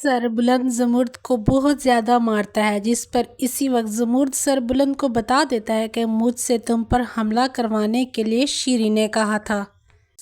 سربلند زمرد کو بہت زیادہ مارتا ہے، جس پر اسی وقت زمرد سربلند کو بتا دیتا ہے کہ مجھ سے تم پر حملہ کروانے کے لیے شیری نے کہا تھا۔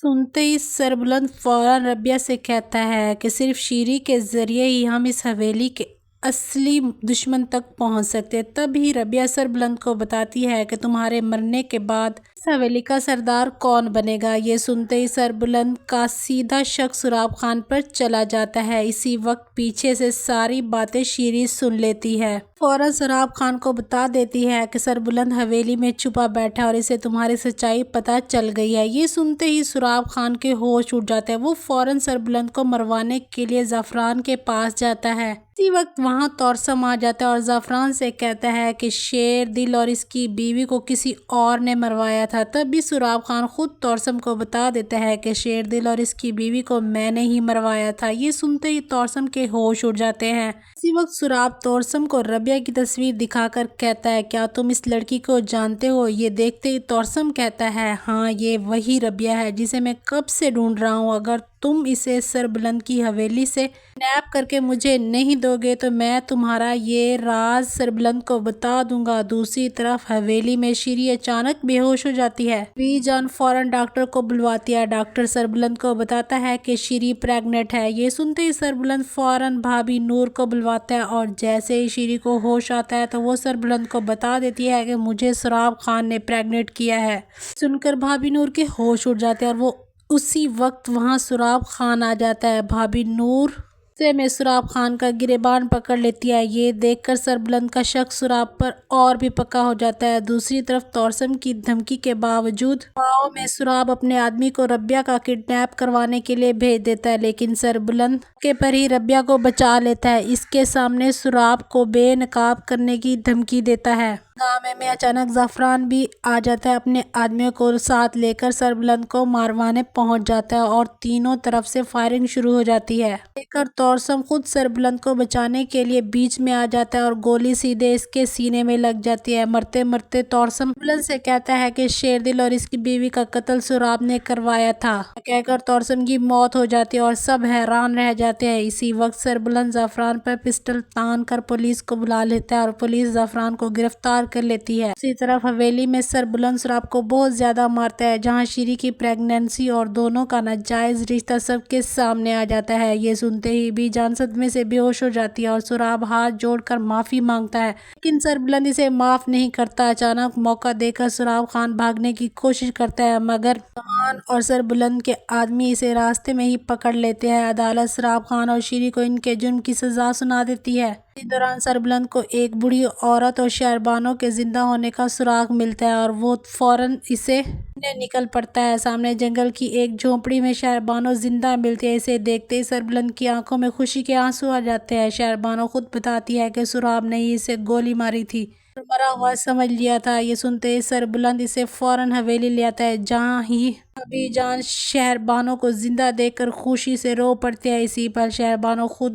سنتے ہی سربلند فوراً ربیہ سے کہتا ہے کہ صرف شیری کے ذریعے ہی ہم اس حویلی کے اصلی دشمن تک پہنچ سکتے۔ تب ہی ربیہ سربلند کو بتاتی ہے کہ تمہارے مرنے کے بعد اس حویلی کا سردار کون بنے گا۔ یہ سنتے ہی سربلند کا سیدھا شک سراب خان پر چلا جاتا ہے۔ اسی وقت پیچھے سے ساری باتیں شیری سن لیتی ہے۔ فوراً سراب خان کو بتا دیتی ہے کہ سربلند حویلی میں چھپا بیٹھا ہے اور اسے تمہاری سچائی پتہ چل گئی ہے۔ یہ سنتے ہی سراب خان کے ہوش اڑ جاتے ہیں۔ وہ فوراً سربلند کو مروانے کے لیے زعفران کے پاس جاتا ہے۔ اسی وقت وہاں طورسم آ جاتا ہے اور زعفران سے کہتا ہے کہ شیر دل اور اس کی بیوی کو کسی اور نے مروایا تھا۔ تب بھی سراب خان خود طورسم کو بتا دیتا ہے کہ شیر دل اور اس کی بیوی کو میں نے ہی مروایا تھا۔ یہ سنتے ہی طورسم کے ہوش اڑ جاتے ہیں۔ اسی وقت سراب طورسم کو ربیہ کی تصویر دکھا کر کہتا ہے کیا تم اس لڑکی کو جانتے ہو؟ یہ دیکھتے ہی طورسم کہتا ہے ہاں یہ وہی ربیہ ہے جسے میں کب سے ڈھونڈ رہا ہوں۔ اگر تم اسے سربلند کی حویلی سے کڈنیپ کر کے مجھے نہیں دو گے تو میں تمہارا یہ راز سربلند کو بتا دوں گا۔ دوسری طرف حویلی میں شیری اچانک بے ہوش ہو جاتی ہے۔ بی جان فوراً ڈاکٹر کو بلواتی ہے۔ ڈاکٹر سربلند کو بتاتا ہے کہ شیری پریگننٹ ہے۔ یہ سنتے ہی سربلند فوراً بھابھی نور کو بلواتا ہے اور جیسے ہی شیری کو ہوش آتا ہے تو وہ سربلند کو بتا دیتی ہے کہ مجھے سراب خان نے پریگننٹ کیا ہے۔ سن کر بھابھی نور کے ہوش اڑ جاتے ہیں اور وہ اسی وقت وہاں سراب خان آ جاتا ہے۔ بھابھی نور غصے میں سراب خان کا گریبان پکڑ لیتی ہے۔ یہ دیکھ کر سربلند کا شک سراب پر اور بھی پکا ہو جاتا ہے۔ دوسری طرف طورسم کی دھمکی کے باوجود دباؤ میں سراب اپنے آدمی کو ربیہ کا کڈنیپ کروانے کے لیے بھیج دیتا ہے، لیکن سربلند موقع پر ہی ربیہ کو بچا لیتا ہے۔ اس کے سامنے سراب کو بے نقاب کرنے کی دھمکی دیتا ہے۔ ہنگامے میں اچانک زعفران بھی آ جاتا ہے، اپنے آدمیوں کو ساتھ لے کر سربلند کو ماروانے پہنچ جاتا ہے اور تینوں طرف سے فائرنگ شروع ہو جاتی ہے۔ دیکھ کر طورسم خود سربلند کو بچانے کے لیے بیچ میں آ جاتا ہے اور گولی سیدھے اس کے سینے میں لگ جاتی ہے۔ مرتے مرتے طورسم سربلند سے کہتا ہے کہ شیر دل اور اس کی بیوی کا قتل سراب نے کروایا تھا۔ کہہ کر طورسم کی موت ہو جاتی ہے اور سب حیران رہ جاتے ہیں۔ اسی وقت سربلند زعفران پر پسٹل تان کر پولیس کو بلا لیتا ہے اور پولیس زعفران کو گرفتار کر لیتی ہے۔ اسی طرف حویلی میں سربلند سراب کو بہت زیادہ مارتا ہے، جہاں شیری کی پریگننسی اور دونوں کا ناجائز رشتہ سب کے سامنے آ جاتا ہے۔ یہ سنتے ہی بی جان صدمے سے بے ہوش ہو جاتی ہے اور سراب ہاتھ جوڑ کر معافی مانگتا ہے، لیکن سربلند اسے معاف نہیں کرتا۔ اچانک موقع دیکھ کر سراب خان بھاگنے کی کوشش کرتا ہے، مگر کمان اور سربلند کے آدمی اسے راستے میں ہی پکڑ لیتے ہیں۔ عدالت سراب خان اور شیری کو ان کے جرم کی سزا سنا دیتی ہے۔ اسی دوران سربلند کو ایک بوڑھی عورت اور شہربانوں کے زندہ ہونے کا سراغ ملتا ہے اور وہ فوراً اسے ڈھونڈنے نکل پڑتا ہے۔ سامنے جنگل کی ایک جھونپڑی میں شہربانو زندہ ملتی ہے۔ اسے دیکھتے ہی سربلند کی آنکھوں میں خوشی کے آنسو آ جاتے ہیں۔ شہربانو خود بتاتی ہے کہ سراب نے ہی اسے گولی ماری تھی اور مرا ہوا سمجھ لیا تھا۔ یہ سنتے ہی سربلند اسے فوراً حویلی لے آتا ہے، جہاں ہی بھابھی جان شہربانو کو زندہ دیکھ کر خوشی سے رو پڑتی ہے۔ اسی پر شہربانو خود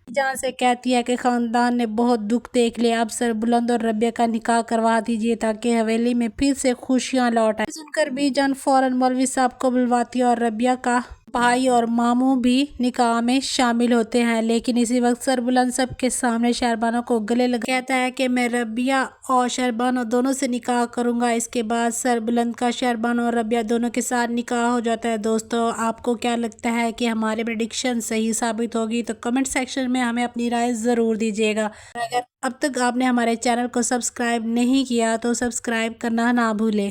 بی جان سے کہتی ہے کہ خاندان نے بہت دکھ دیکھ لیا، اب سربلند اور ربیہ کا نکاح کروا دیجیے تاکہ حویلی میں پھر سے خوشیاں لوٹ آئیں۔ یہ سن کر بی جان فوراً مولوی صاحب کو بلواتی ہے اور ربیہ کا بھائی اور ماموں بھی نکاح میں شامل ہوتے ہیں، لیکن اسی وقت سربلند سب کے سامنے شہربانو کو گلے لگا کہتا ہے کہ میں ربیہ اور شہربانو دونوں سے نکاح کروں گا۔ اس کے بعد سربلند کا شہربانو اور ربیہ دونوں کے ساتھ نکاح ہو جاتا ہے۔ دوستو، آپ کو کیا لگتا ہے کہ ہمارے پریڈکشن صحیح ثابت ہوگی؟ تو کمنٹ سیکشن میں ہمیں اپنی رائے ضرور دیجیے گا۔ اور اگر اب تک آپ نے ہمارے چینل کو سبسکرائب نہیں کیا تو سبسکرائب کرنا نہ بھولیں۔